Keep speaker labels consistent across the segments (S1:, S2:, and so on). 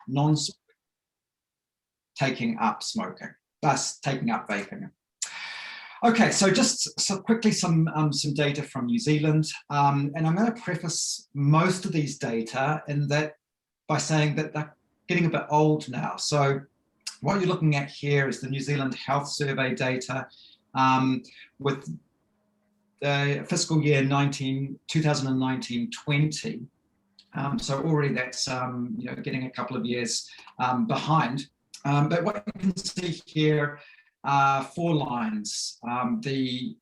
S1: non taking up smoking, thus taking up vaping. Okay, so just quickly some data from New Zealand, and I'm going to preface most of these data in that by saying that they're getting a bit old now. So what you're looking at here is the New Zealand Health Survey data with the fiscal year 2019-20. So already that's getting a couple of years behind. But what you can see here are 4 lines. The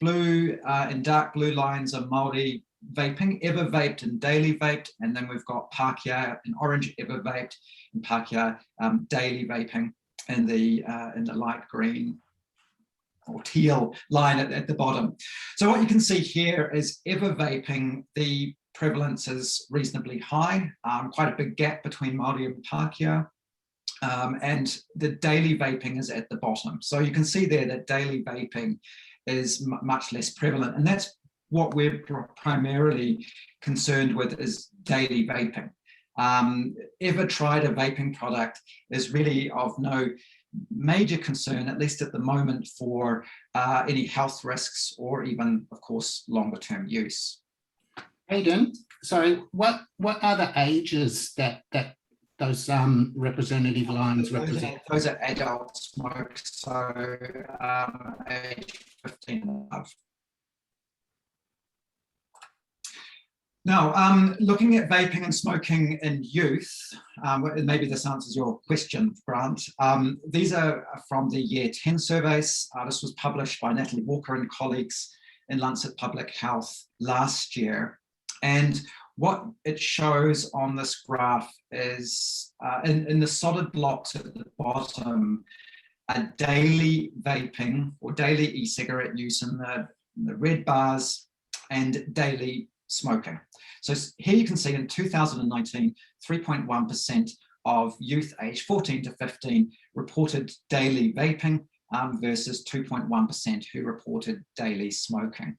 S1: blue and dark blue lines are Māori vaping, ever vaped and daily vaped, and then we've got Pākehā in orange, ever vaped, and Pākehā daily vaping in the light green or teal line at the bottom. So what you can see here is ever vaping, the prevalence is reasonably high, quite a big gap between Māori and Pākehā. And the daily vaping is at the bottom. So you can see there that daily vaping is much less prevalent. And that's what we're primarily concerned with, is daily vaping. Ever tried a vaping product is really of no major concern, at least at the moment, for any health risks or even, of course, longer term use.
S2: Hayden, so what are the ages that those representative lines represent?
S1: Those are adult smokers, so age 15 and above. Now, looking at vaping and smoking in youth, maybe this answers your question, Grant. These are from the Year 10 surveys. This was published by Natalie Walker and colleagues in Lancet Public Health last year. And what it shows on this graph is, in the solid blocks at the bottom, daily vaping or daily e-cigarette use in the red bars, and daily smoking. So here you can see in 2019, 3.1% of youth aged 14 to 15 reported daily vaping versus 2.1% who reported daily smoking.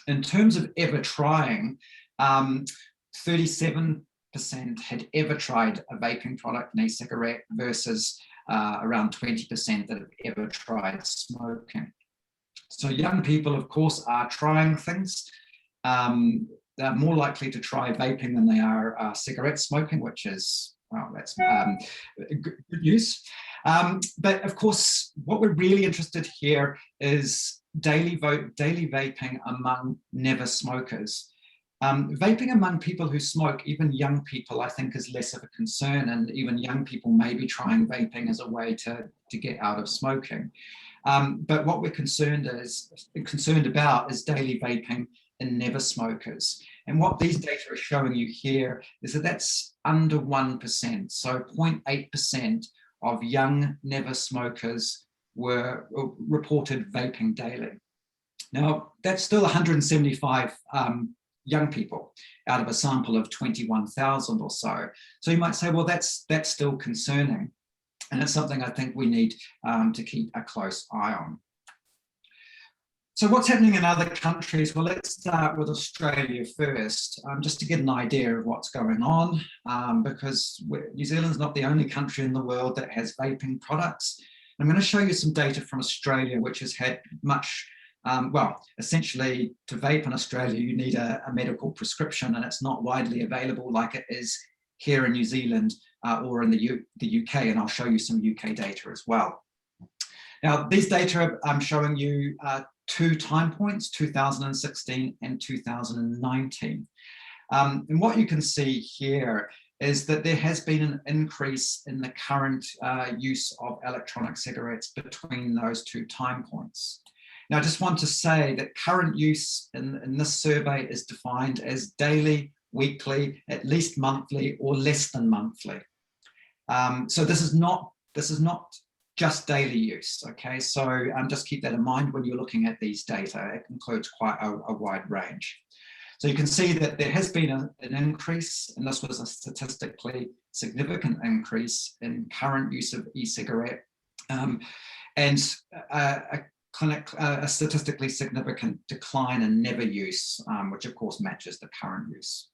S1: In terms of ever trying, 37% had ever tried a vaping product, an e-cigarette, versus around 20% that have ever tried smoking. So young people, of course, are trying things. They're more likely to try vaping than they are cigarette smoking, which is, well, that's good news. But of course, what we're really interested here is daily vaping among never smokers. Vaping among people who smoke, even young people, I think is less of a concern, and even young people may be trying vaping as a way to get out of smoking. But what we're concerned about is daily vaping in never smokers. And what these data are showing you here is that that's under 1%. So 0.8% of young never smokers were reported vaping daily. Now, that's still 175 young people out of a sample of 21,000 or so. So you might say, well, that's still concerning. And it's something I think we need to keep a close eye on. So what's happening in other countries? Well, let's start with Australia first, just to get an idea of what's going on, because New Zealand's not the only country in the world that has vaping products. I'm going to show you some data from Australia, which has had much, well, essentially to vape in Australia, you need a medical prescription, and it's not widely available like it is here in New Zealand or in the UK, and I'll show you some UK data as well. Now, these data I'm showing you 2 time points, 2016 and 2019. And what you can see here is that there has been an increase in the current use of electronic cigarettes between those 2 time points. Now, I just want to say that current use in this survey is defined as daily, weekly, at least monthly, or less than monthly. So this is not just daily use, okay? So just keep that in mind when you're looking at these data. It includes quite a wide range. So you can see that there has been an increase, and this was a statistically significant increase in current use of e-cigarette, and a statistically significant decline in never use, which of course matches the current use.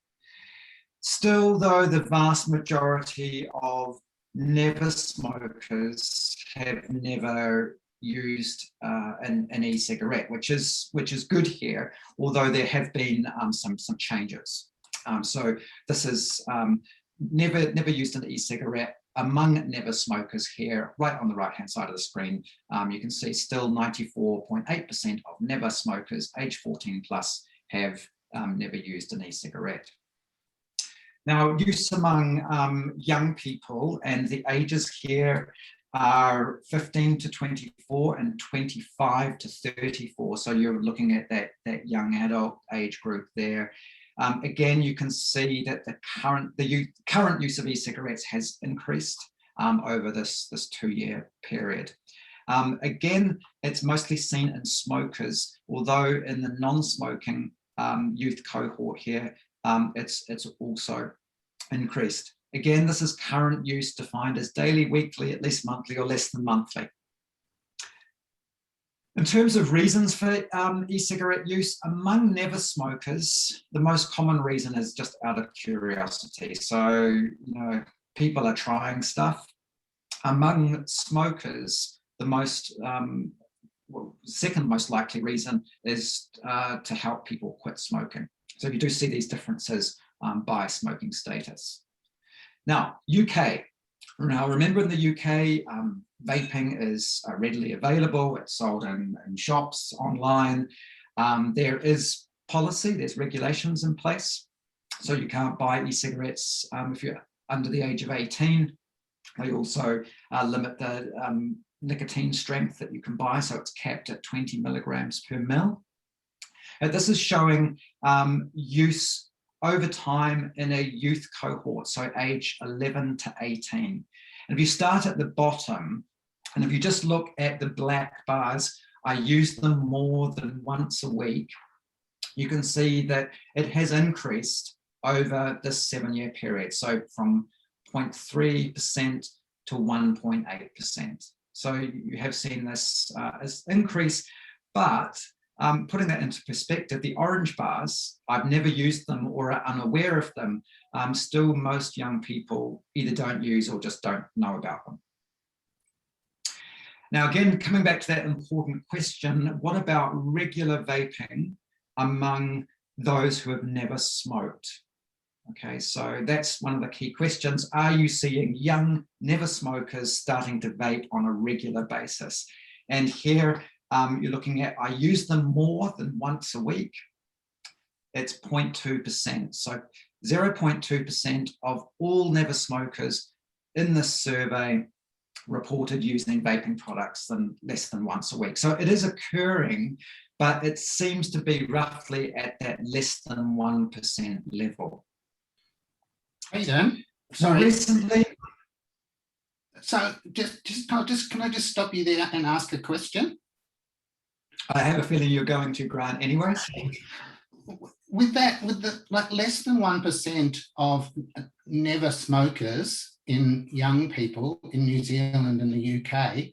S1: Still, though, the vast majority of never smokers have never used an e-cigarette, which is good here, although there have been some changes. So this is never used an e-cigarette among never smokers here, right on the right-hand side of the screen. You can see still 94.8% of never smokers age 14 plus have never used an e-cigarette. Now, use among young people, and the ages here are 15 to 24 and 25 to 34. So you're looking at that young adult age group there. Again, you can see that the current use of e-cigarettes has increased over this 2-year period. Again, it's mostly seen in smokers, although in the non-smoking youth cohort here, it's also increased. Again, this is current use defined as daily, weekly, at least monthly, or less than monthly. In terms of reasons for e-cigarette use, among never smokers, the most common reason is just out of curiosity. So, people are trying stuff. Among smokers, the second most likely reason is to help people quit smoking. So you do see these differences by smoking status. Now, UK. Now, remember in the UK, vaping is readily available. It's sold in shops, online. There is policy, there's regulations in place. So you can't buy e-cigarettes if you're under the age of 18. They also limit the nicotine strength that you can buy. So it's capped at 20 milligrams per mil. And this is showing use over time in a youth cohort, so age 11 to 18. And if you start at the bottom, and if you just look at the black bars, I use them more than once a week, you can see that it has increased over this 7-year period. So from 0.3% to 1.8%. So you have seen this increase, but putting that into perspective, the orange bars, I've never used them or are unaware of them. Still, most young people either don't use or just don't know about them. Now, again, coming back to that important question, what about regular vaping among those who have never smoked? Okay, so that's one of the key questions. Are you seeing young never smokers starting to vape on a regular basis? And here, you're looking at, I use them more than once a week. It's 0.2%. So 0.2% of all never smokers in this survey reported using vaping products less than once a week. So it is occurring, but it seems to be roughly at that less than 1% level.
S2: Hayden, sorry.
S1: Recently,
S2: so can I just stop you there and ask a question?
S1: I have a feeling you're going to, Grant, anyway.
S2: With the less than 1% of never smokers in young people in New Zealand and the UK,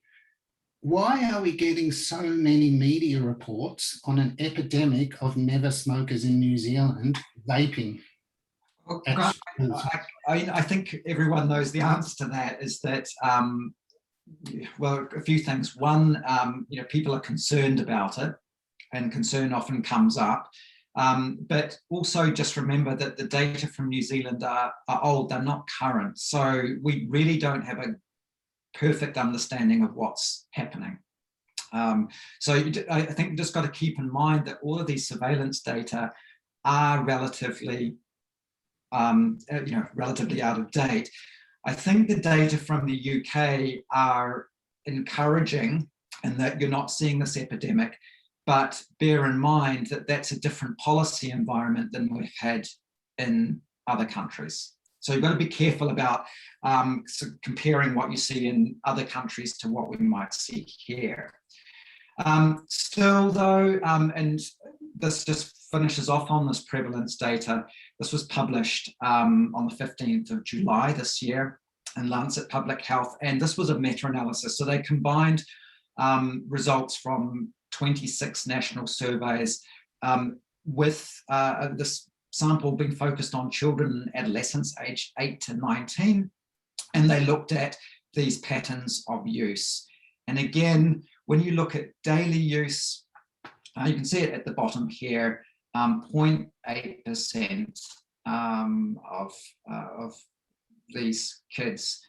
S2: why are we getting so many media reports on an epidemic of never smokers in New Zealand vaping?
S1: Well, Grant, I think everyone knows the answer to that is that well, a few things. One, people are concerned about it, and concern often comes up. But also just remember that the data from New Zealand are old, they're not current. So we really don't have a perfect understanding of what's happening. So I think you just got to keep in mind that all of these surveillance data are relatively out of date. I think the data from the UK are encouraging in that you're not seeing this epidemic, but bear in mind that that's a different policy environment than we've had in other countries. So you've got to be careful about comparing what you see in other countries to what we might see here. Still though, and this just finishes off on this prevalence data. This was published on the 15th of July this year in Lancet Public Health, and this was a meta-analysis. So they combined results from 26 national surveys with this sample being focused on children and adolescents aged 8 to 19, and they looked at these patterns of use. And again, when you look at daily use, you can see it at the bottom here, 0.8% of these kids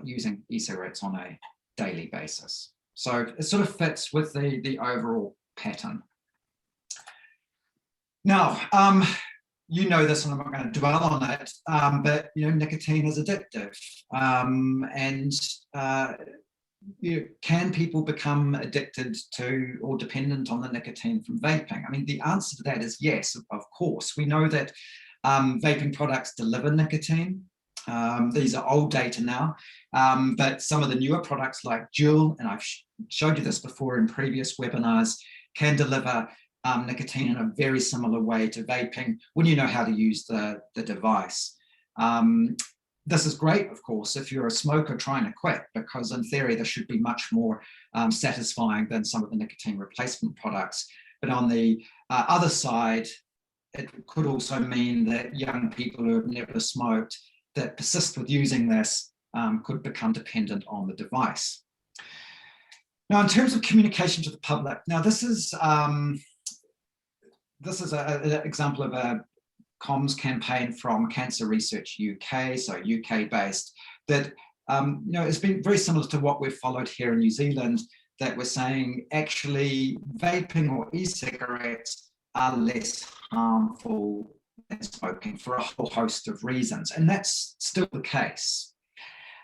S1: using e-cigarettes on a daily basis. So it sort of fits with the overall pattern. Now, you know this, and I'm not going to dwell on it, but nicotine is addictive, and can people become addicted to or dependent on the nicotine from vaping? I mean, the answer to that is yes, of course. We know that vaping products deliver nicotine. These are old data now, but some of the newer products like Juul, and I've showed you this before in previous webinars, can deliver nicotine in a very similar way to vaping when you know how to use the device. This is great, of course, if you're a smoker trying to quit, because in theory, this should be much more satisfying than some of the nicotine replacement products. But on the other side, it could also mean that young people who have never smoked that persist with using this could become dependent on the device. Now, in terms of communication to the public, now this is an example of a comms campaign from Cancer Research UK, so UK based, that it's been very similar to what we've followed here in New Zealand, that we're saying actually vaping or e-cigarettes are less harmful than smoking for a whole host of reasons, and that's still the case.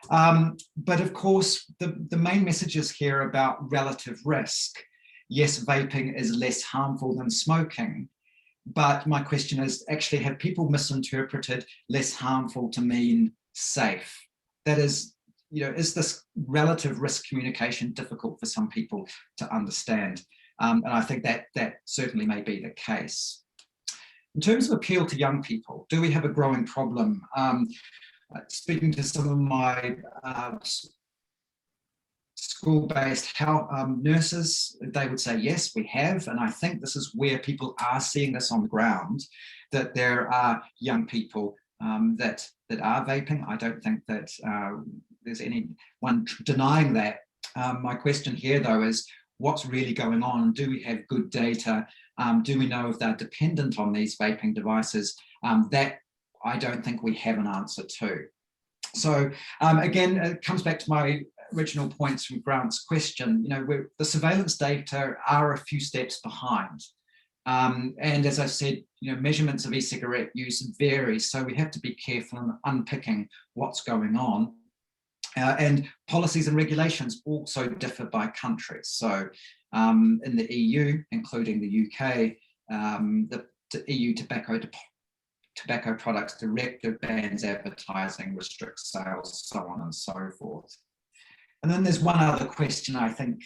S1: But of course, the main message is here about relative risk. Yes, vaping is less harmful than smoking, but my question is, actually, have people misinterpreted less harmful to mean safe? That is, is this relative risk communication difficult for some people to understand? And I think that certainly may be the case. In terms of appeal to young people, do we have a growing problem? Speaking to some of my school-based nurses, they would say, yes, we have. And I think this is where people are seeing this on the ground, that there are young people that are vaping. I don't think that there's anyone denying that. My question here, though, is what's really going on? Do we have good data? Do we know if they're dependent on these vaping devices? That I don't think we have an answer to. So again, it comes back to my original points from Grant's question. The surveillance data are a few steps behind. And as I said, measurements of e-cigarette use vary, so we have to be careful in unpicking what's going on. And policies and regulations also differ by country. So in the EU, including the UK, the EU Tobacco Products Directive bans advertising, restricts sales, so on and so forth. And then there's one other question I think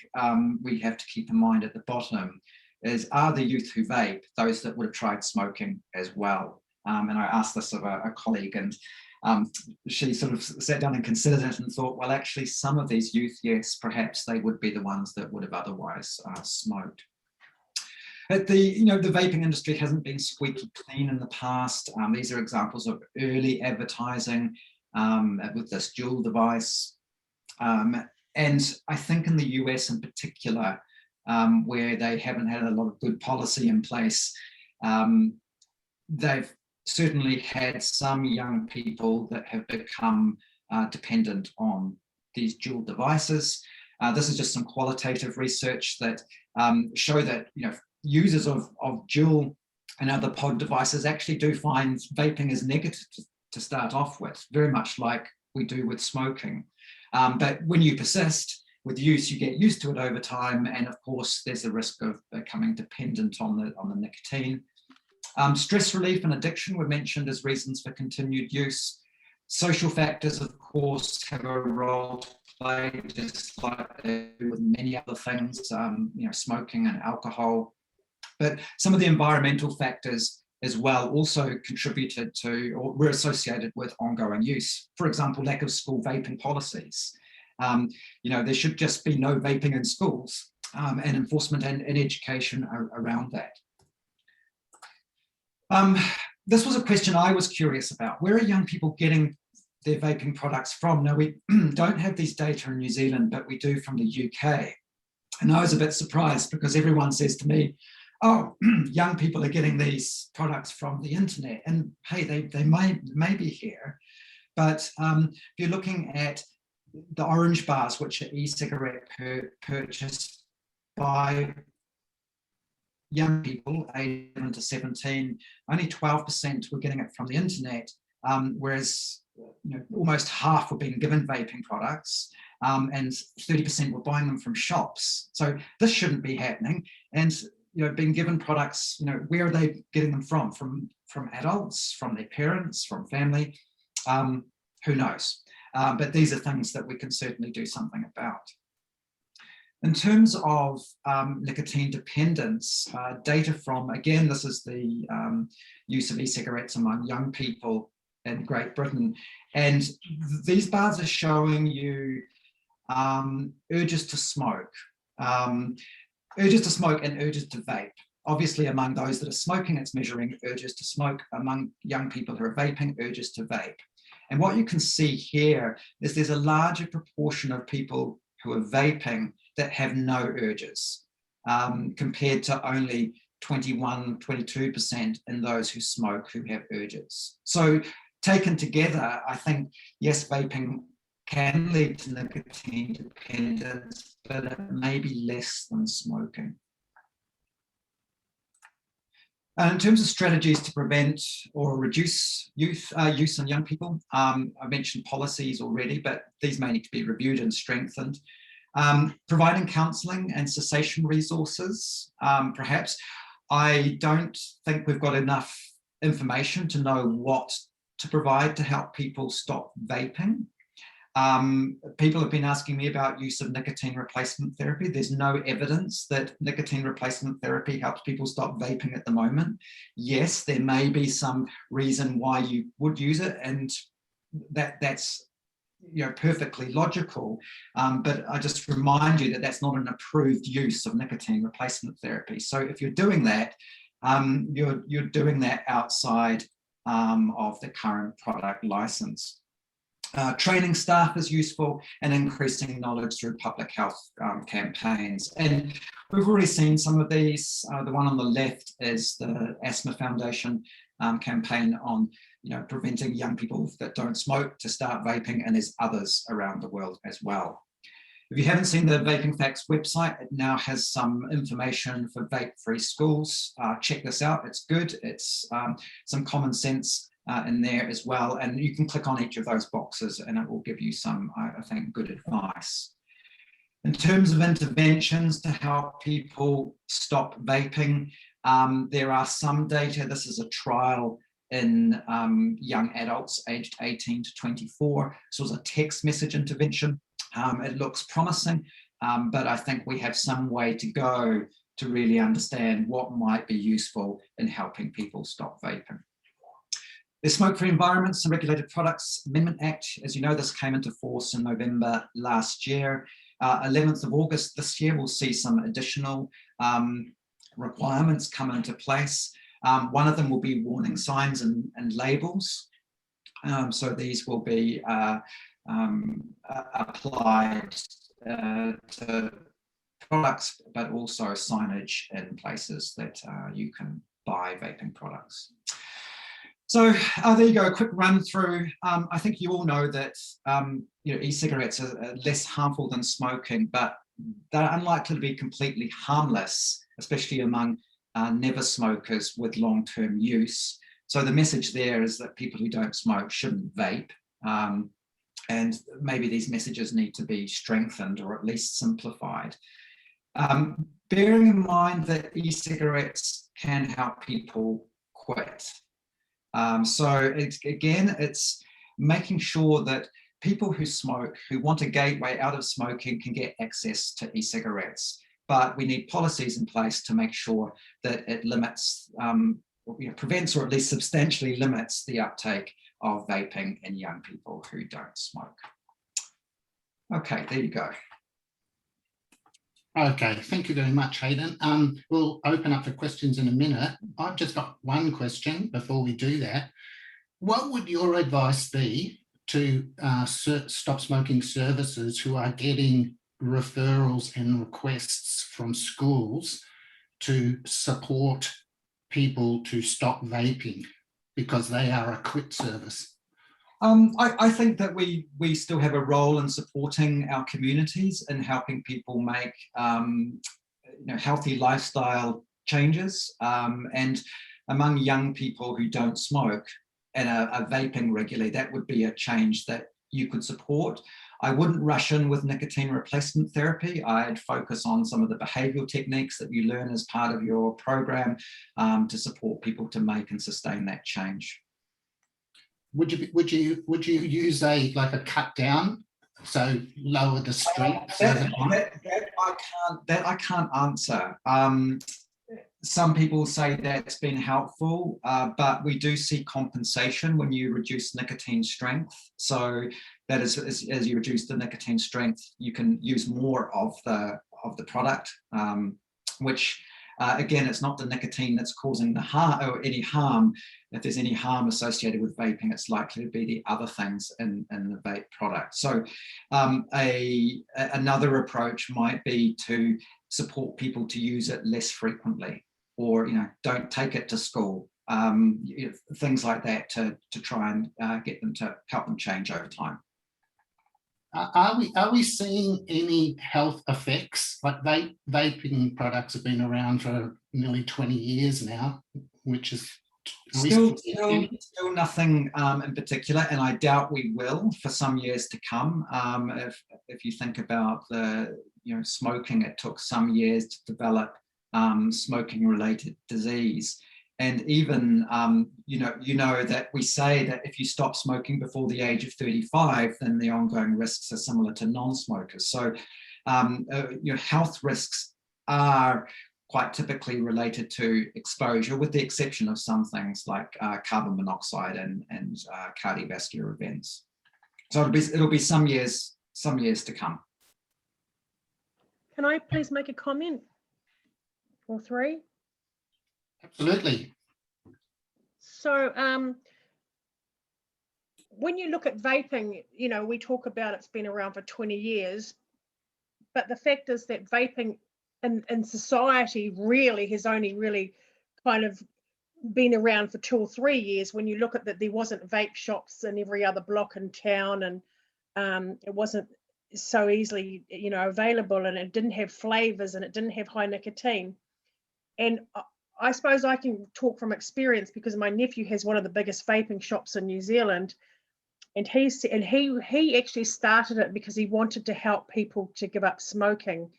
S1: we have to keep in mind at the bottom is, are the youth who vape those that would have tried smoking as well? And I asked this of a colleague, and she sort of sat down and considered it and thought, well, actually, some of these youth, yes, perhaps they would be the ones that would have otherwise smoked. But the vaping industry hasn't been squeaky clean in the past. These are examples of early advertising with this Juul device. And I think in the US in particular, where they haven't had a lot of good policy in place, they've certainly had some young people that have become dependent on these Juul devices. This is just some qualitative research that show that users of Juul and other pod devices actually do find vaping is negative to start off with, very much like we do with smoking. But when you persist with use, you get used to it over time, and of course, there's a risk of becoming dependent on the nicotine. Stress relief and addiction were mentioned as reasons for continued use. Social factors, of course, have a role to play, just like they do with many other things, smoking and alcohol. But some of the environmental factors as well also contributed to or were associated with ongoing use. For example, lack of school vaping policies. There should just be no vaping in schools, and enforcement and education around that. this was a question I was curious about. Where are young people getting their vaping products from? Now, we don't have these data in New Zealand, but we do from the UK. And I was a bit surprised because everyone says to me, oh, young people are getting these products from the internet. And hey, they may be here. But if you're looking at the orange bars, which are e-cigarette purchased by young people, 18 to 17, only 12% were getting it from the internet, whereas almost half were being given vaping products, and 30% were buying them from shops. So this shouldn't be happening. And being given products, where are they getting them from? From adults, from their parents, from family? Who knows? But these are things that we can certainly do something about. In terms of nicotine dependence, data from, again, this is the use of e-cigarettes among young people in Great Britain. And these bars are showing you urges to smoke. Urges to smoke and urges to vape. Obviously, among those that are smoking, it's measuring urges to smoke. Among young people who are vaping, urges to vape. And what you can see here is there's a larger proportion of people who are vaping that have no urges, compared to only 21, 22% in those who smoke who have urges. So taken together, I think, yes, vaping can lead to nicotine dependence, but it may be less than smoking. In terms of strategies to prevent or reduce use in young people, I mentioned policies already, but these may need to be reviewed and strengthened. Providing counselling and cessation resources, perhaps. I don't think we've got enough information to know what to provide to help people stop vaping. People have been asking me about use of nicotine replacement therapy. There's no evidence that nicotine replacement therapy helps people stop vaping at the moment. Yes, there may be some reason why you would use it, and that's perfectly logical. But I just remind you that that's not an approved use of nicotine replacement therapy. So if you're doing that, you're doing that outside of the current product license. Training staff is useful, and increasing knowledge through public health campaigns. And we've already seen some of these. The one on the left is the Asthma Foundation campaign on preventing young people that don't smoke to start vaping, and there's others around the world as well. If you haven't seen the Vaping Facts website, it now has some information for vape-free schools. Check this out, it's good. It's some common sense in there as well, and you can click on each of those boxes and it will give you some, I think, good advice. In terms of interventions to help people stop vaping, there are some data. This is a trial in young adults aged 18 to 24. This was a text message intervention. It looks promising, but I think we have some way to go to really understand what might be useful in helping people stop vaping. The Smoke-Free Environments and Regulated Products Amendment Act, as you know, this came into force in November last year. 11th of August this year, we'll see some additional requirements come into place. One of them will be warning signs and labels. So these will be applied to products, but also signage in places that you can buy vaping products. So there you go, a quick run through. I think you all know that e-cigarettes are less harmful than smoking, but they're unlikely to be completely harmless, especially among never smokers with long-term use. So the message there is that people who don't smoke shouldn't vape, and maybe these messages need to be strengthened or at least simplified. Bearing in mind that e-cigarettes can help people quit. So it's making sure that people who smoke, who want a gateway out of smoking, can get access to e-cigarettes. But we need policies in place to make sure that it limits, prevents or at least substantially limits the uptake of vaping in young people who don't smoke. Okay, there you go.
S2: Okay, thank you very much, Hayden. We'll open up for questions in a minute. I've just got one question before we do that. What would your advice be to stop smoking services who are getting referrals and requests from schools to support people to stop vaping because they are a quit service?
S1: I think that we still have a role in supporting our communities and helping people make healthy lifestyle changes. And among young people who don't smoke and are vaping regularly, that would be a change that you could support. I wouldn't rush in with nicotine replacement therapy. I'd focus on some of the behavioural techniques that you learn as part of your program to support people to make and sustain that change.
S2: Would you use a cut down, so lower the strength?
S1: That I can't answer. Some people say that's been helpful, but we do see compensation when you reduce nicotine strength. So that is, as you reduce the nicotine strength, you can use more of the product, which again, it's not the nicotine that's causing the harm or any harm. If there's any harm associated with vaping, it's likely to be the other things in the vape product. So another approach might be to support people to use it less frequently, or don't take it to school, things like that to try and get them to help them change over time.
S2: Are we seeing any health effects? Like vaping products have been around for nearly 20 years now, which is
S1: still nothing in particular, and I doubt we will for some years to come. If you think about the smoking, it took some years to develop smoking related disease. And even, that we say that if you stop smoking before the age of 35, then the ongoing risks are similar to non-smokers. So, health risks are quite typically related to exposure, with the exception of some things like carbon monoxide and cardiovascular events. So it'll be some years to come.
S3: Can I please make a comment? Or three?
S2: Absolutely.
S3: So when you look at vaping, we talk about it's been around for 20 years, but the fact is that vaping in society really has only really kind of been around for 2 or 3 years. When you look at that, there wasn't vape shops in every other block in town, and it wasn't so easily available, and it didn't have flavors, and it didn't have high nicotine. And I suppose I can talk from experience because my nephew has one of the biggest vaping shops in New Zealand, and he actually started it because he wanted to help people to give up smoking,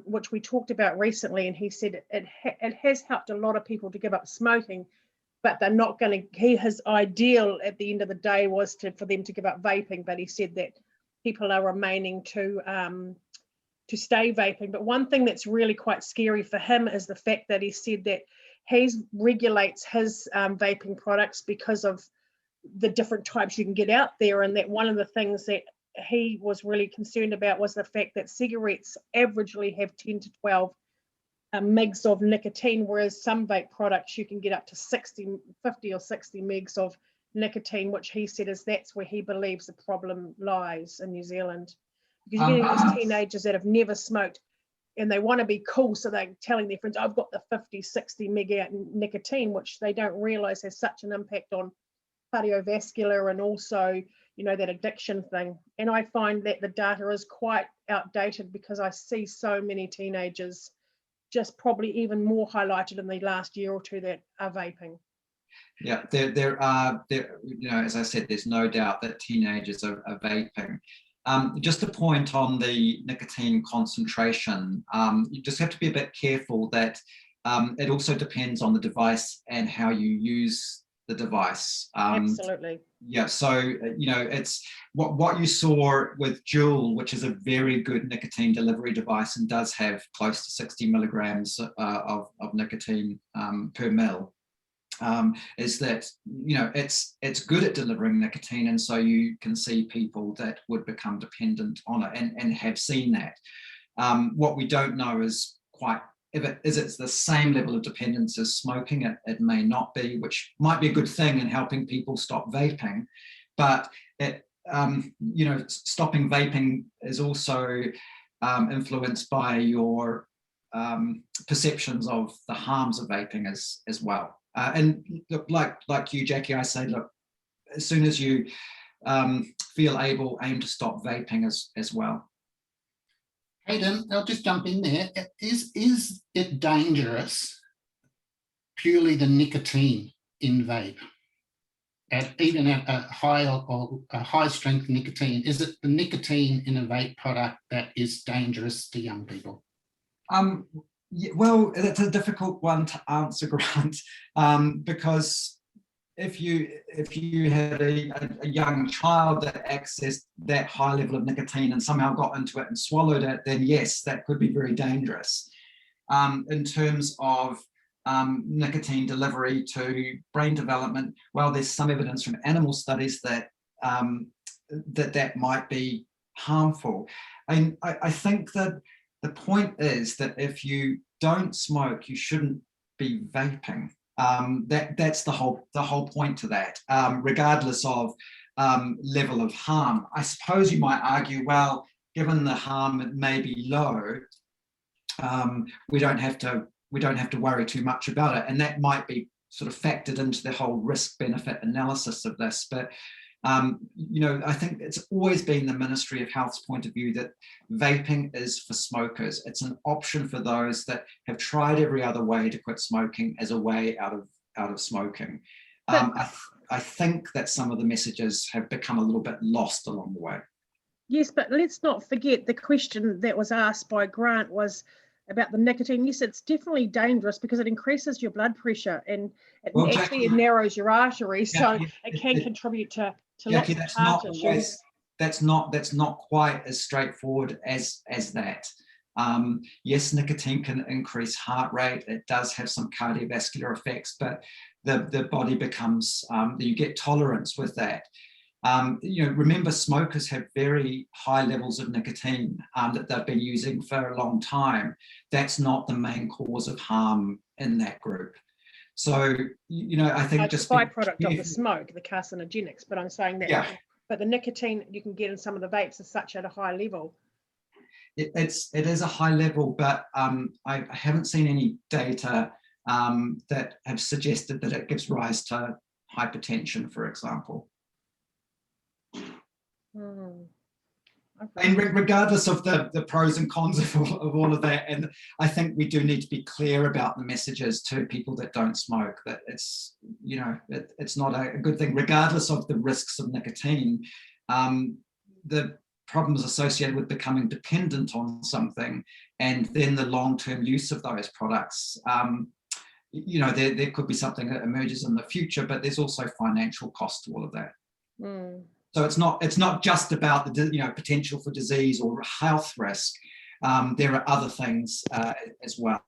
S3: which we talked about recently. And he said it has helped a lot of people to give up smoking, but they're not going to. His ideal at the end of the day was for them to give up vaping, but he said that people are remaining to stay vaping. But one thing that's really quite scary for him is the fact that he said that he regulates his vaping products because of the different types you can get out there, and that one of the things that he was really concerned about was the fact that cigarettes averagely have 10 to 12 megs of nicotine, whereas some vape products you can get up to 50 or 60 megs of nicotine, which he said that's where he believes the problem lies in New Zealand. Because you're getting these teenagers that have never smoked and they want to be cool, so they're telling their friends, I've got the 50, 60 mega nicotine, which they don't realize has such an impact on cardiovascular and also, that addiction thing. And I find that the data is quite outdated because I see so many teenagers, just probably even more highlighted in the last year or two, that are vaping.
S1: Yeah, there are, as I said, there's no doubt that teenagers are vaping. Just a point on the nicotine concentration, you just have to be a bit careful that it also depends on the device and how you use the device.
S3: Absolutely.
S1: Yeah, so it's what you saw with Juul, which is a very good nicotine delivery device and does have close to 60 milligrams of nicotine per mil. Is that it's good at delivering nicotine, and so you can see people that would become dependent on it and have seen that. What we don't know is if it's the same level of dependence as smoking. It may not be, which might be a good thing in helping people stop vaping, but stopping vaping is also influenced by your perceptions of the harms of vaping as well. And look, like you, Jackie, I say, look, as soon as you feel able, aim to stop vaping as well.
S2: Hayden, I'll just jump in there. Is it dangerous, purely the nicotine in vape, even at a high or a high strength nicotine? Is it the nicotine in a vape product that is dangerous to young people?
S1: Yeah, well, that's a difficult one to answer, Grant, because if you had a young child that accessed that high level of nicotine and somehow got into it and swallowed it, then yes, that could be very dangerous. In terms of nicotine delivery to brain development, well, there's some evidence from animal studies that that might be harmful. And I think that the point is that if you don't smoke, you shouldn't be vaping. That's the whole point to that, regardless of level of harm. I suppose you might argue, well, given the harm may be low, we don't have to worry too much about it, and that might be sort of factored into the whole risk-benefit analysis of this. But I think it's always been the Ministry of Health's point of view that vaping is for smokers. It's an option for those that have tried every other way to quit smoking as a way out of smoking. I think that some of the messages have become a little bit lost along the way.
S3: Yes, but let's not forget the question that was asked by Grant was about the nicotine. Yes, it's definitely dangerous because it increases your blood pressure and it narrows your arteries, so it can contribute to
S1: Jackie,
S3: lots of heart issues.
S1: That's not quite as straightforward as that. Yes, nicotine can increase heart rate. It does have some cardiovascular effects, but the body becomes you get tolerance with that. Remember, smokers have very high levels of nicotine that they've been using for a long time. That's not the main cause of harm in that group. So, I think
S3: it's
S1: just
S3: a byproduct of the smoke, the carcinogenics, but I'm saying that,
S1: yeah.
S3: But the nicotine you can get in some of the vapes is such at a high level.
S1: It is a high level, but I haven't seen any data that have suggested that it gives rise to hypertension, for example. And regardless of the pros and cons of all of that, and I think we do need to be clear about the messages to people that don't smoke, that it's not a good thing, regardless of the risks of nicotine. The problems associated with becoming dependent on something and then the long-term use of those products, there could be something that emerges in the future, but there's also financial cost to all of that. So it's not just about the potential for disease or health risk. There are other things as well.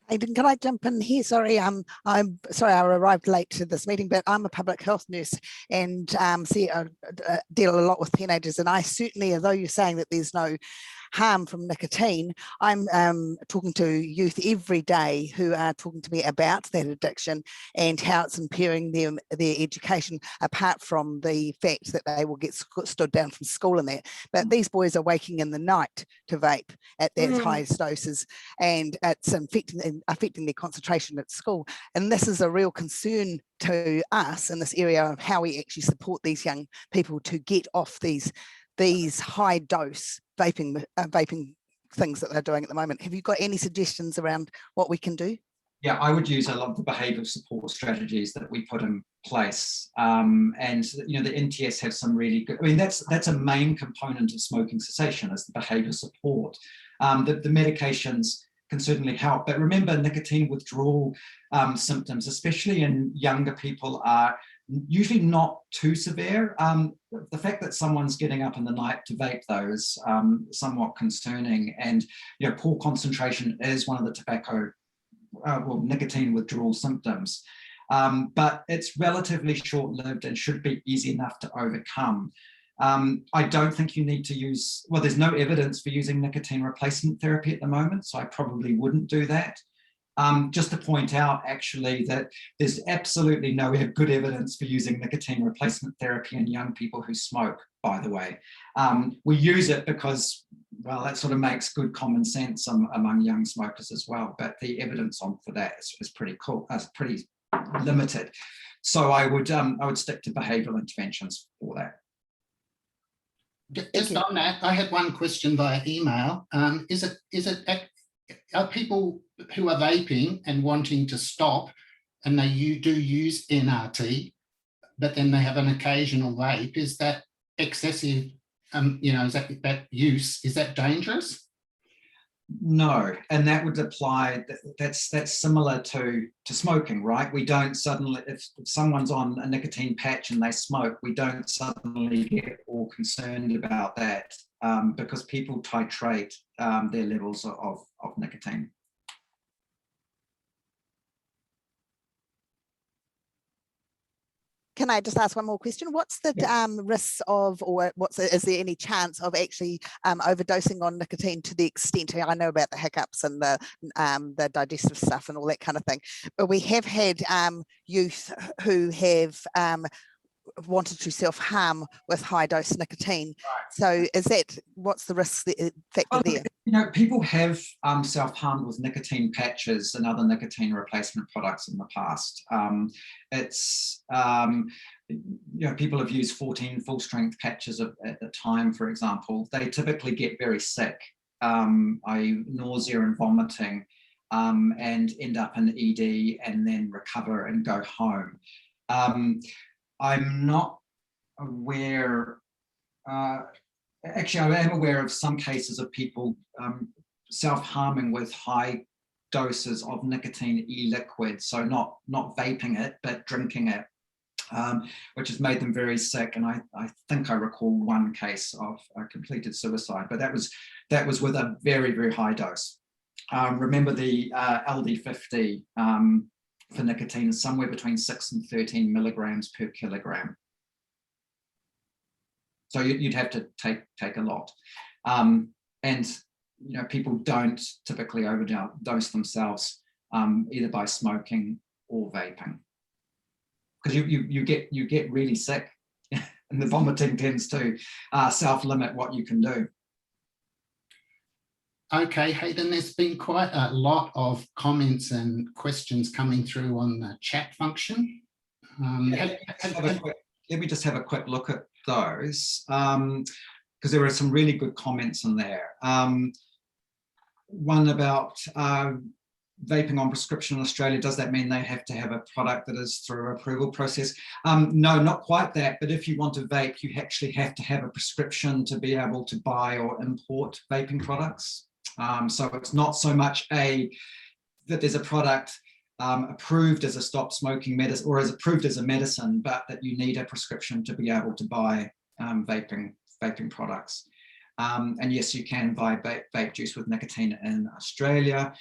S4: Hayden, can I jump in here? Sorry, I'm sorry I arrived late to this meeting, but I'm a public health nurse and deal a lot with teenagers, and I certainly, although you're saying that there's no harm from nicotine, I'm talking to youth every day who are talking to me about that addiction and how it's impairing their education, apart from the fact that they will get stood down from school and that. But these boys are waking in the night to vape at that highest doses, and it's affecting their concentration at school. And this is a real concern to us in this area of how we actually support these young people to get off these high dose vaping things that they're doing at the moment. Have you got any suggestions around what we can do?
S1: Yeah, I would use a lot of the behavioural support strategies that we put in place, and the NTS have some really good. I mean, that's a main component of smoking cessation, is the behaviour support. The medications can certainly help, but remember, nicotine withdrawal symptoms, especially in younger people, are usually not too severe. The fact that someone's getting up in the night to vape, though, is somewhat concerning. And poor concentration is one of the nicotine withdrawal symptoms. But it's relatively short-lived and should be easy enough to overcome. I don't think you need to use, well, there's no evidence for using nicotine replacement therapy at the moment, so I probably wouldn't do that. Just to point out, actually, that there's absolutely no good evidence for using nicotine replacement therapy in young people who smoke, by the way. We use it because, well, that sort of makes good common sense among young smokers as well, but the evidence for that is pretty cool, pretty limited. So I would stick to behavioural interventions for that.
S2: Just on that, I had one question via email. Are people who are vaping and wanting to stop, and they do use NRT, but then they have an occasional vape, is that excessive? Is that use, is that dangerous?
S1: No, and that would apply. That's similar to smoking, right? We don't suddenly, if someone's on a nicotine patch and they smoke, we don't suddenly get all concerned about that because people titrate their levels of nicotine.
S4: Can I just ask one more question? What's the risks of, or is there any chance of actually overdosing on nicotine to the extent, I know about the hiccups and the digestive stuff and all that kind of thing, but we have had youth who have wanted to self-harm with high dose nicotine. Right. So what's the risk factor there?
S1: People have self-harmed with nicotine patches and other nicotine replacement products in the past. People have used 14 full-strength patches at the time, for example. They typically get very sick, nausea and vomiting, and end up in ED and then recover and go home. I'm not aware, actually I am aware of some cases of people self-harming with high doses of nicotine e-liquid, so not vaping it, but drinking it, which has made them very sick. And I think I recall one case of completed suicide, but that was with a very, very high dose. Remember the LD50, for nicotine is somewhere between 6 and 13 milligrams per kilogram. So you'd have to take a lot. And people don't typically overdose themselves either by smoking or vaping, because you get really sick and the vomiting tends to self-limit what you can do. Okay, Hayden, there's been quite a lot of comments and questions coming through on the chat function. Let me just have a quick look at those, because there were some really good comments in there. One about vaping on prescription in Australia, does that mean they have to have a product that is through an approval process? No, not quite that, but if you want to vape, you actually have to have a prescription to be able to buy or import vaping products. So it's not so much that there's a product approved as a stop smoking medicine or as approved as a medicine, but that you need a prescription to be able to buy vaping products. And yes, you can buy vape juice with nicotine in Australia.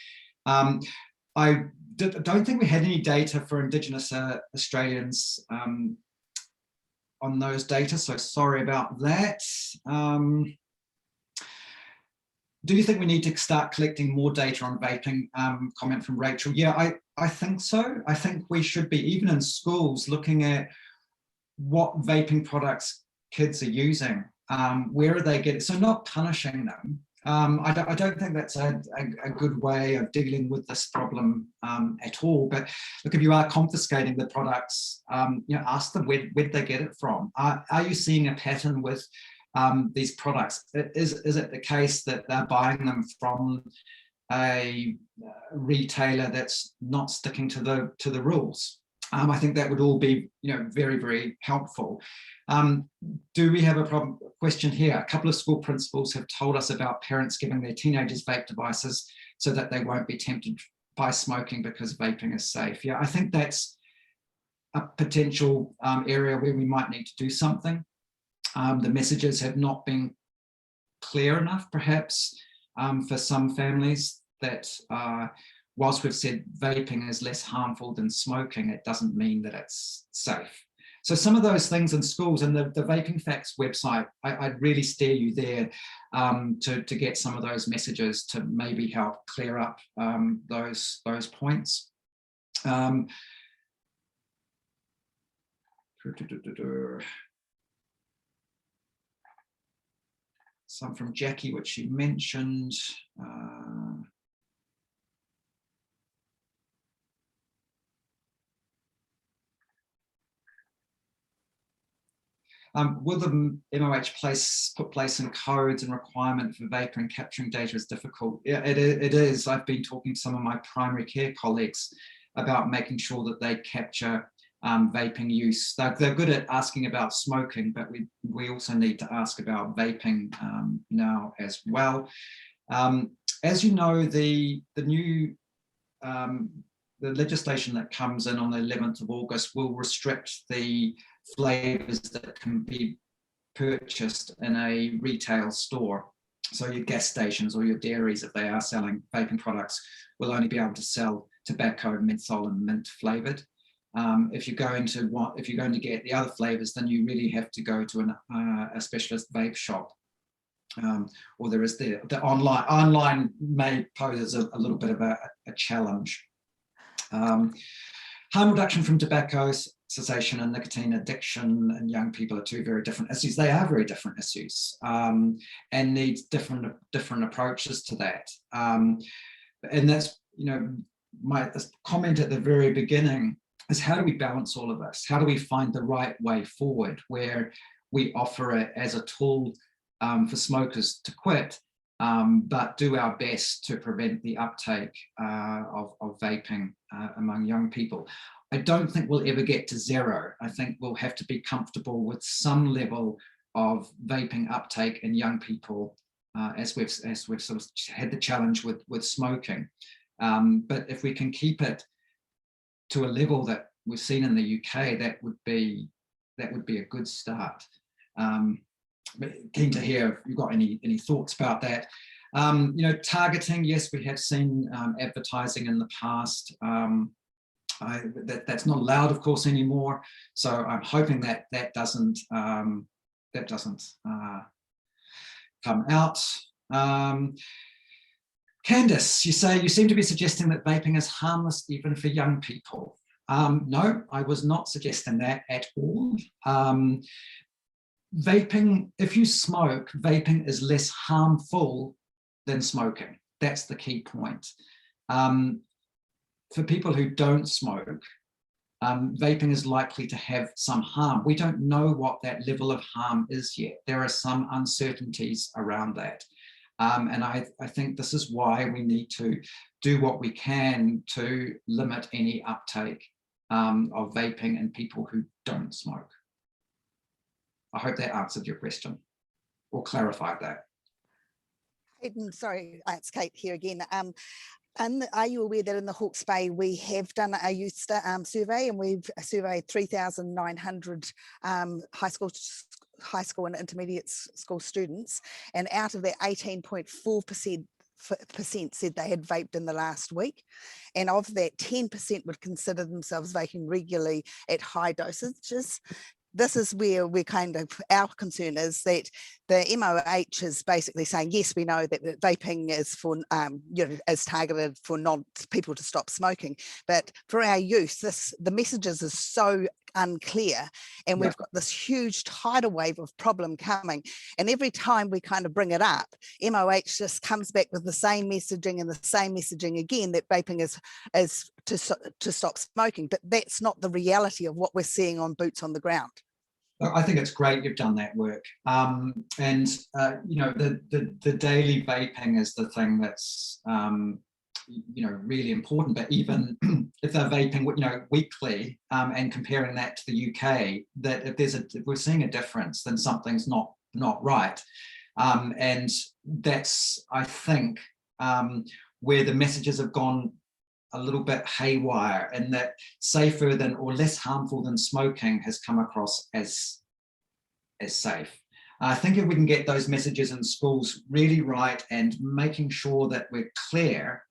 S1: I don't think we had any data for Indigenous Australians on those data, so sorry about that. Do you think we need to start collecting more data on vaping? Comment from Rachel. Yeah, I think so. I think we should be, even in schools, looking at what vaping products kids are using. Where are they getting? So not punishing them. I don't think that's a good way of dealing with this problem at all. But look, if you are confiscating the products, ask them where they get it from. Are you seeing a pattern with these products? Is it the case that they're buying them from a retailer that's not sticking to the rules? I think that would all be very, very helpful. Do we have a question here? A couple of school principals have told us about parents giving their teenagers vape devices so that they won't be tempted by smoking because vaping is safe. Yeah, I think that's a potential area where we might need to do something. The messages have not been clear enough, perhaps, for some families that whilst we've said vaping is less harmful than smoking, it doesn't mean that it's safe. So some of those things in schools, and the Vaping Facts website, I'd really steer you there to get some of those messages to maybe help clear up those points. Some from Jackie, which she mentioned. Will the MOH put place in codes and requirement for vaping capturing data is difficult? Yeah, it is. I've been talking to some of my primary care colleagues about making sure that they capture vaping use. They're good at asking about smoking, but we also need to ask about vaping now as well. As you know, the new the legislation that comes in on the 11th of August will restrict the flavors that can be purchased in a retail store. So your gas stations or your dairies, if they are selling vaping products, will only be able to sell tobacco, menthol, and mint flavored. If you're going to get the other flavors, then you really have to go to a specialist vape shop. Or there is the online may pose a little bit of a challenge. Harm reduction from tobacco cessation and nicotine addiction in young people are two very different issues. They are very different issues and need different approaches to that. And that's, you know, my comment at the very beginning is, how do we balance all of this? How do we find the right way forward where we offer it as a tool for smokers to quit, but do our best to prevent the uptake of vaping among young people? I don't think we'll ever get to zero. I think we'll have to be comfortable with some level of vaping uptake in young people, as we've sort of had the challenge with smoking. But if we can keep it to a level that we've seen in the UK, that would be a good start. But keen to hear if you've got any thoughts about that. You know, targeting, yes, we have seen advertising in the past. That's not allowed, of course, anymore. So I'm hoping that doesn't come out. Candice, you seem to be suggesting that vaping is harmless even for young people. No, I was not suggesting that at all. Vaping, if you smoke, vaping is less harmful than smoking. That's the key point. For people who don't smoke, vaping is likely to have some harm. We don't know what that level of harm is yet. There are some uncertainties around that. And I think this is why we need to do what we can to limit any uptake of vaping in people who don't smoke. I hope that answered your question or clarified that.
S4: Hayden, sorry, it's Kate here again. And are you aware that in the Hawke's Bay we have done a youth survey, and we've surveyed 3,900 high school and intermediate school students, and out of that 18.4% said they had vaped in the last week, and of that 10% would consider themselves vaping regularly at high dosages. This is where we're kind of, our concern is that the MOH is basically saying, yes, we know that vaping is for, is targeted for people to stop smoking, but for our youth, the messages are so unclear, and we've got this huge tidal wave of problem coming, and every time we kind of bring it up, MOH just comes back with the same messaging and the same messaging again, that vaping is to stop smoking, but that's not the reality of what we're seeing on boots on the ground.
S1: I think it's great you've done that work, and you know, the daily vaping is the thing that's you know, really important. But even if they're vaping, you know, weekly, and comparing that to the UK, that if we're seeing a difference, then something's not right, and that's, I think, where the messages have gone a little bit haywire, and that safer than or less harmful than smoking has come across as safe. I think if we can get those messages in schools really right, and making sure that we're clear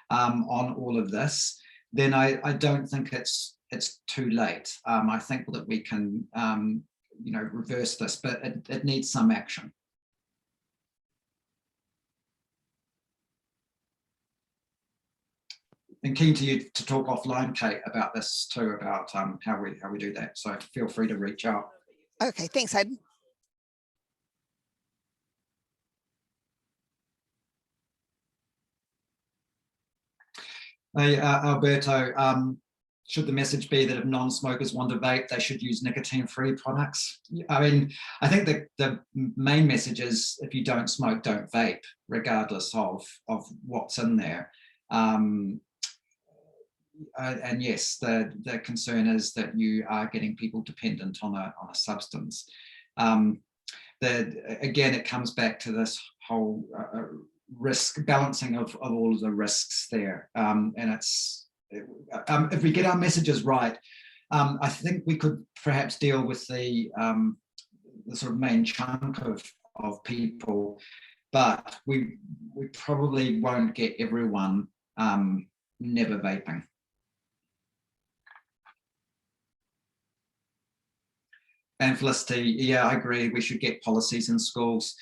S1: on all of this, then I don't think it's it's too late. I think that we can, you know, reverse this, but it needs some action. And keen to you to talk offline, Kate, about this too, about how we do that. So feel free to reach out.
S4: Okay, thanks, Hayden.
S1: Hey, Alberto, should the message be that if non-smokers want to vape, they should use nicotine-free products? I mean, I think the main message is if you don't smoke, don't vape, regardless of what's in there. And yes, the concern is that you are getting people dependent on a substance. Again, it comes back to this whole risk balancing of all of the risks there, and it's if we get our messages right, I think we could perhaps deal with the sort of main chunk of people, but we probably won't get everyone never vaping. And Felicity, yeah, I agree. We should get policies in schools.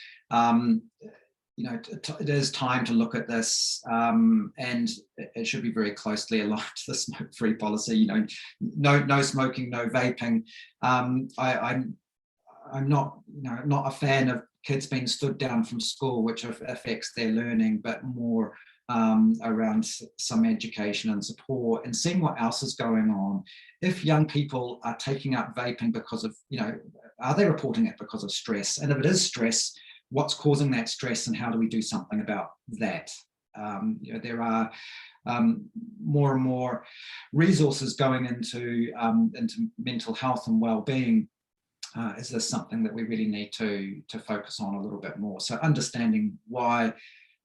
S1: You know, it is time to look at this, and it should be very closely aligned to the smoke-free policy. You know, no smoking, no vaping. I'm not, you know, not a fan of kids being stood down from school, which affects their learning, but more around some education and support and seeing what else is going on. If young people are taking up vaping because of, you know, are they reporting it because of stress? And if it is stress, what's causing that stress and how do we do something about that? You know, there are more and more resources going into mental health and well-being. Is this something that we really need to focus on a little bit more? So understanding why,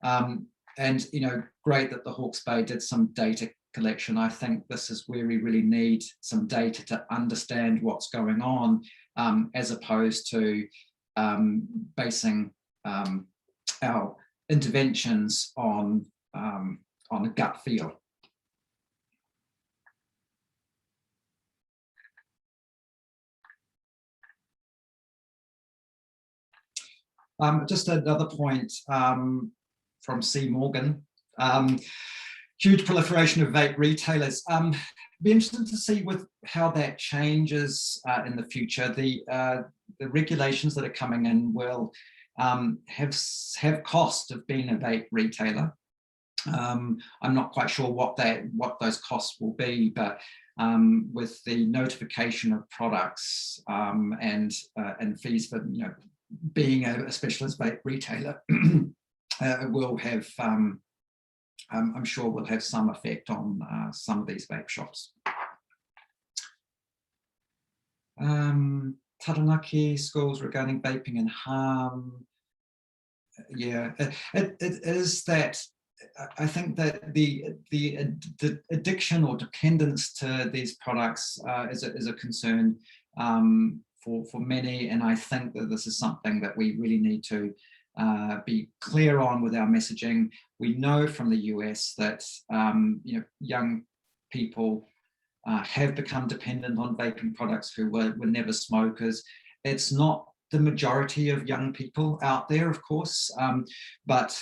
S1: and you know, great that the Hawke's Bay did some data collection. I think this is where we really need some data to understand what's going on, as opposed to basing our interventions on a gut feel. Just another point from C. Morgan. Huge proliferation of vape retailers. Be interested to see with how that changes in the future. The regulations that are coming in will have cost of being a vape retailer. I'm not quite sure what those costs will be, but with the notification of products and fees for, you know, being a specialist vape retailer, will have, I'm sure will have some effect on some of these vape shops. Taranaki schools regarding vaping and harm. Yeah, it is that. I think that the addiction or dependence to these products is a concern for many, and I think that this is something that we really need to be clear on with our messaging. We know from the US that you know, young people have become dependent on vaping products who were never smokers. It's not the majority of young people out there, of course, but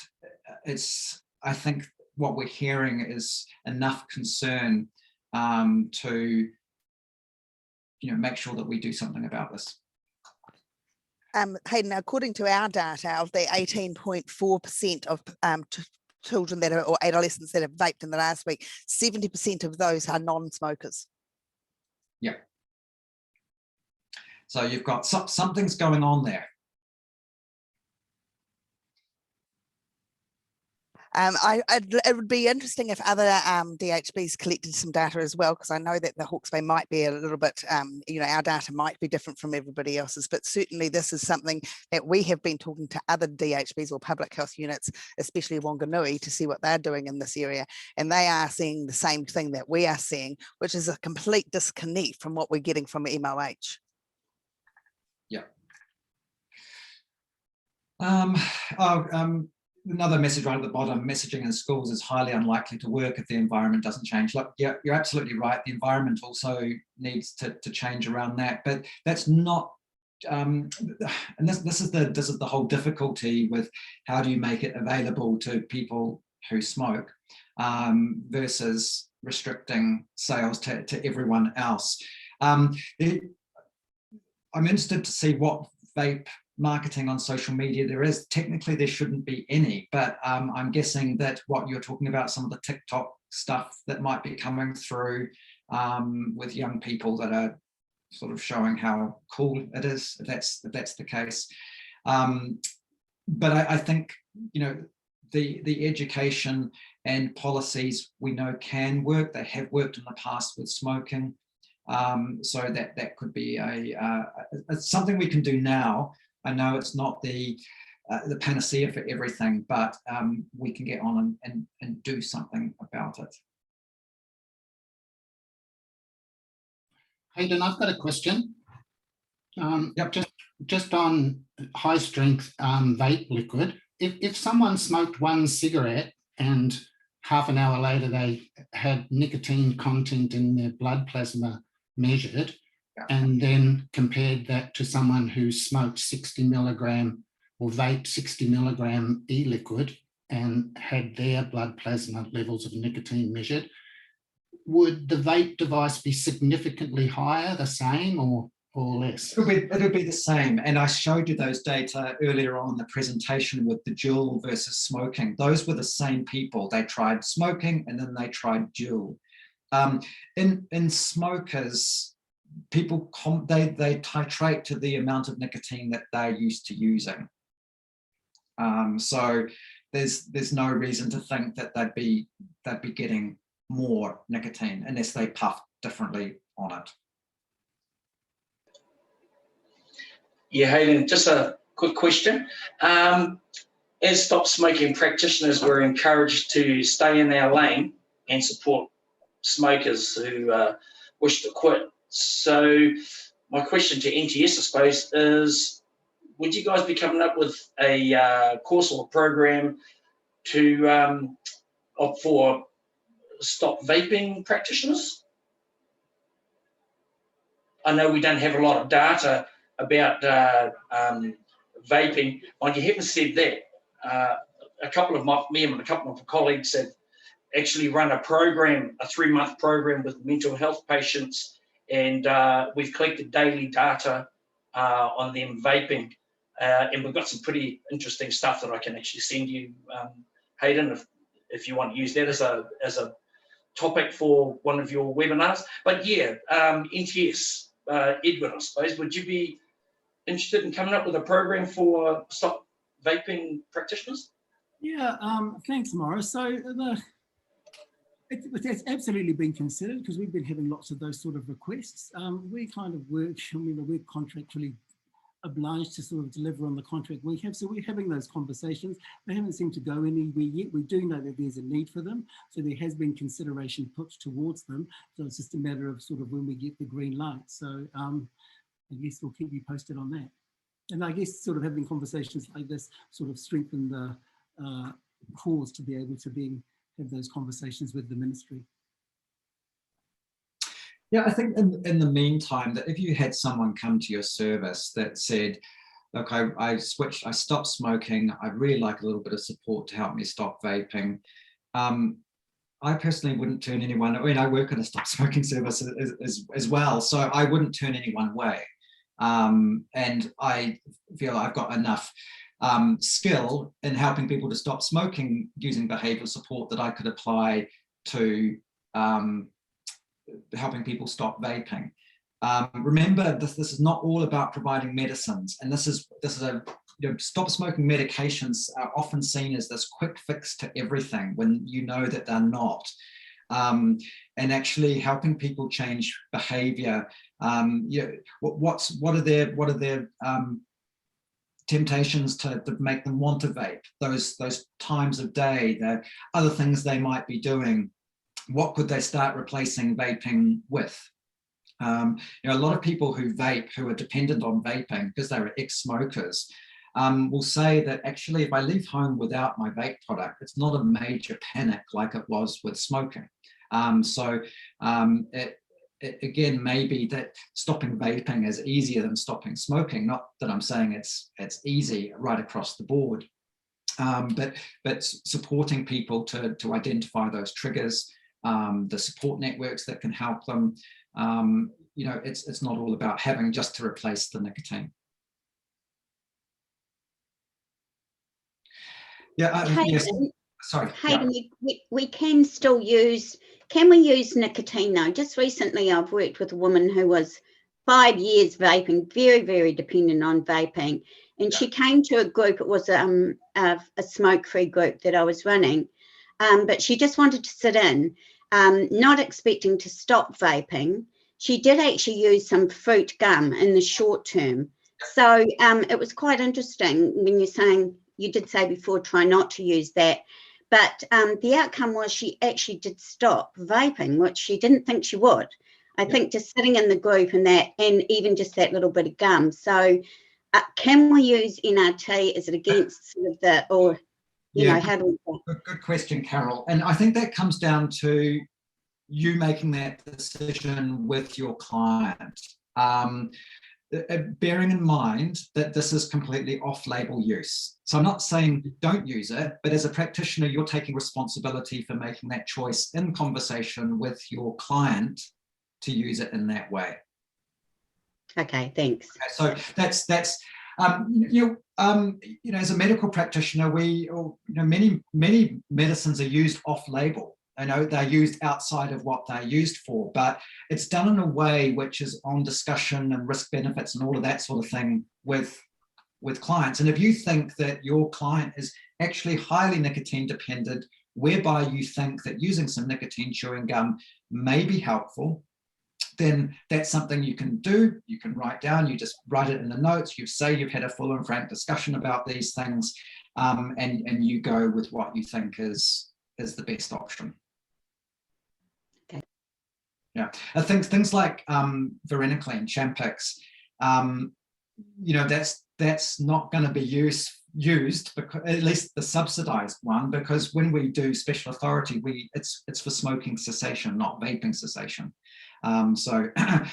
S1: it's, I think what we're hearing is enough concern to, you know, make sure that we do something about this.
S4: Hayden, according to our data, of the 18.4% of children that are, or adolescents that have vaped in the last week, 70% of those are non-smokers.
S1: Yeah. So you've got something's going on there.
S4: It would be interesting if other DHBs collected some data as well, because I know that the Hawke's Bay might be a little bit, you know, our data might be different from everybody else's, but certainly this is something that we have been talking to other DHBs or public health units, especially Wanganui, to see what they're doing in this area. And they are seeing the same thing that we are seeing, which is a complete disconnect from what we're getting from MOH.
S1: Yeah. another message right at the bottom, messaging in schools is highly unlikely to work if the environment doesn't change. Look, yeah, you're absolutely right. The environment also needs to change around that, but that's not, and this is the whole difficulty with how do you make it available to people who smoke versus restricting sales to everyone else. I'm interested to see what vape marketing on social media there is. Technically there shouldn't be any, but I'm guessing that what you're talking about, some of the TikTok stuff that might be coming through with young people that are sort of showing how cool it is, if that's the case. But I think, you know, the education and policies we know can work. They have worked in the past with smoking. So that could be something we can do now. I know it's not the panacea for everything, but we can get on and do something about it.
S2: Hayden, I've got a question.
S1: Yep.
S2: Just on high strength vape liquid. If someone smoked one cigarette and half an hour later they had nicotine content in their blood plasma measured, and then compared that to someone who smoked 60 milligram or vaped 60 milligram e-liquid and had their blood plasma levels of nicotine measured, would the vape device be significantly higher, the same, or less?
S1: It would be the same. And I showed you those data earlier on in the presentation with the Juul versus smoking. Those were the same people. They tried smoking and then they tried Juul. In smokers, people they titrate to the amount of nicotine that they're used to using. So there's no reason to think that they'd be getting more nicotine unless they puff differently on it.
S5: Yeah, Hayden, just a quick question. As stop smoking practitioners, we're encouraged to stay in our lane and support smokers who wish to quit. So my question to NTS, I suppose, is would you guys be coming up with a course or a program to for stop vaping practitioners? I know we don't have a lot of data about vaping. Well, you haven't said that. Me and a couple of colleagues have actually run a program, a 3-month program with mental health patients, and we've collected daily data on them vaping, and we've got some pretty interesting stuff that I can actually send you, Hayden, if you want to use that as a topic for one of your webinars. But yeah, NTS, Edward, I suppose, would you be interested in coming up with a program for stop vaping practitioners?
S6: Yeah, thanks, Morris. So it's absolutely been considered because we've been having lots of those sort of requests. We kind of work, we're contractually obliged to sort of deliver on the contract we have. So we're having those conversations. They haven't seemed to go anywhere yet. We do know that there's a need for them. So there has been consideration put towards them. So it's just a matter of sort of when we get the green light. So I guess we'll keep you posted on that. And I guess sort of having conversations like this sort of strengthen the cause to be able to have those conversations with the ministry.
S1: Yeah, I think in the meantime, that if you had someone come to your service that said, look, I stopped smoking, I'd really like a little bit of support to help me stop vaping. I personally wouldn't turn anyone, I mean, I work in a stop smoking service as well, so I wouldn't turn anyone away. And I feel I've got enough skill in helping people to stop smoking using behavioural support that I could apply to helping people stop vaping. Remember, this is not all about providing medicines, and this is a stop smoking medications are often seen as this quick fix to everything when you know that they're not. And actually helping people change behaviour. What are their temptations to make them want to vape? Those times of day, the other things they might be doing. What could they start replacing vaping with? A lot of people who vape, who are dependent on vaping because they're ex-smokers, will say that actually if I leave home without my vape product, it's not a major panic like it was with smoking. It again, maybe that stopping vaping is easier than stopping smoking. Not that I'm saying it's easy right across the board, but supporting people to identify those triggers, the support networks that can help them. You know, it's not all about having just to replace the nicotine. Yeah.
S7: Hayden,
S1: yes. Sorry.
S7: Hayden, we can still use. Can we use nicotine though? Just recently, I've worked with a woman who was 5 years vaping, very, very dependent on vaping, and she came to a group. It was a smoke-free group that I was running, but she just wanted to sit in, not expecting to stop vaping. She did actually use some fruit gum in the short term. So it was quite interesting when you're saying, you did say before, try not to use that. But the outcome was she actually did stop vaping, which she didn't think she would. I think just sitting in the group and that, and even just that little bit of gum. So can we use NRT? Is it against sort of the, or, you know, how do we?
S1: Good question, Carol. And I think that comes down to you making that decision with your client. Bearing in mind that this is completely off-label use. So I'm not saying don't use it, but as a practitioner, you're taking responsibility for making that choice in conversation with your client to use it in that way.
S7: Okay, thanks.
S1: Okay, so that's you know, as a medical practitioner, many medicines are used off-label. I know they're used outside of what they're used for, but it's done in a way which is on discussion and risk benefits and all of that sort of thing with clients. And if you think that your client is actually highly nicotine dependent, whereby you think that using some nicotine chewing gum may be helpful, then that's something you can do. You can write down, you just write it in the notes, you say you've had a full and frank discussion about these things, and you go with what you think is the best option. Yeah, I think things like varenicline, Champix, you know, that's not going to be used because, at least the subsidised one, because when we do special authority, it's for smoking cessation, not vaping cessation. So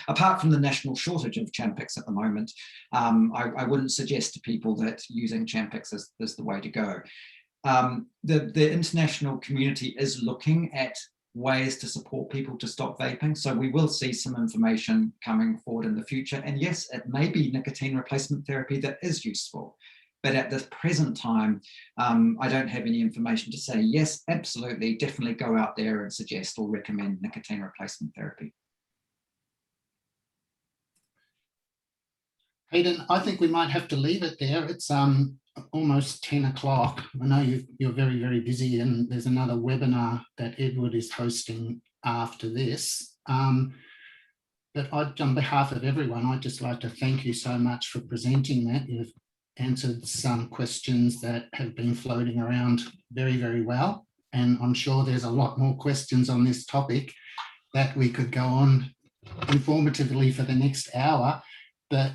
S1: apart from the national shortage of Champix at the moment, I wouldn't suggest to people that using Champix is the way to go. The international community is looking at ways to support people to stop vaping. So we will see some information coming forward in the future. And yes, it may be nicotine replacement therapy that is useful. But at this present time, I don't have any information to say, yes, absolutely, definitely go out there and suggest or recommend nicotine replacement therapy.
S2: Hayden, I think we might have to leave it there. It's almost 10 o'clock. I know you're very, very busy, and there's another webinar that Edward is hosting after this. But on behalf of everyone, I'd just like to thank you so much for presenting that. You've answered some questions that have been floating around very, very well. And I'm sure there's a lot more questions on this topic that we could go on informatively for the next hour. But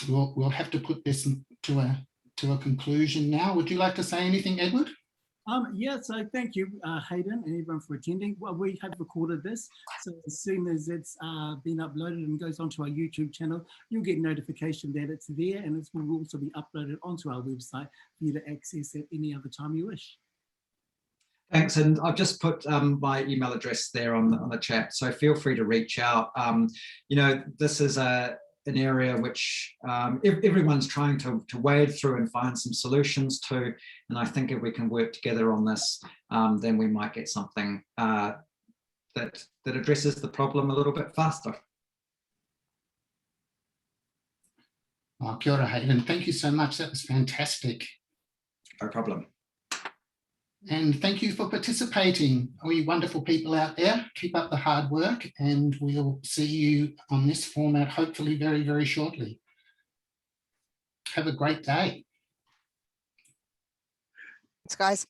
S2: we'll have to put this to a conclusion now. Would you like to say anything, Edward?
S6: Yes, so thank you, Hayden, and everyone for attending. Well, we have recorded this, so as soon as it's been uploaded and goes onto our YouTube channel, you'll get notification that it's there, and it will also be uploaded onto our website for you to access at any other time you wish.
S1: Thanks, and I've just put my email address there on the chat, so feel free to reach out. You know, this is an area which everyone's trying to wade through and find some solutions to, and I think if we can work together on this, then we might get something that addresses the problem a little bit faster.
S2: Oh, kia ora, Hayden. Thank you so much. That was fantastic.
S1: No problem.
S2: And thank you for participating, all you wonderful people out there. Keep up the hard work, and we'll see you on this format hopefully very, very shortly. Have a great day.
S4: Thanks, guys.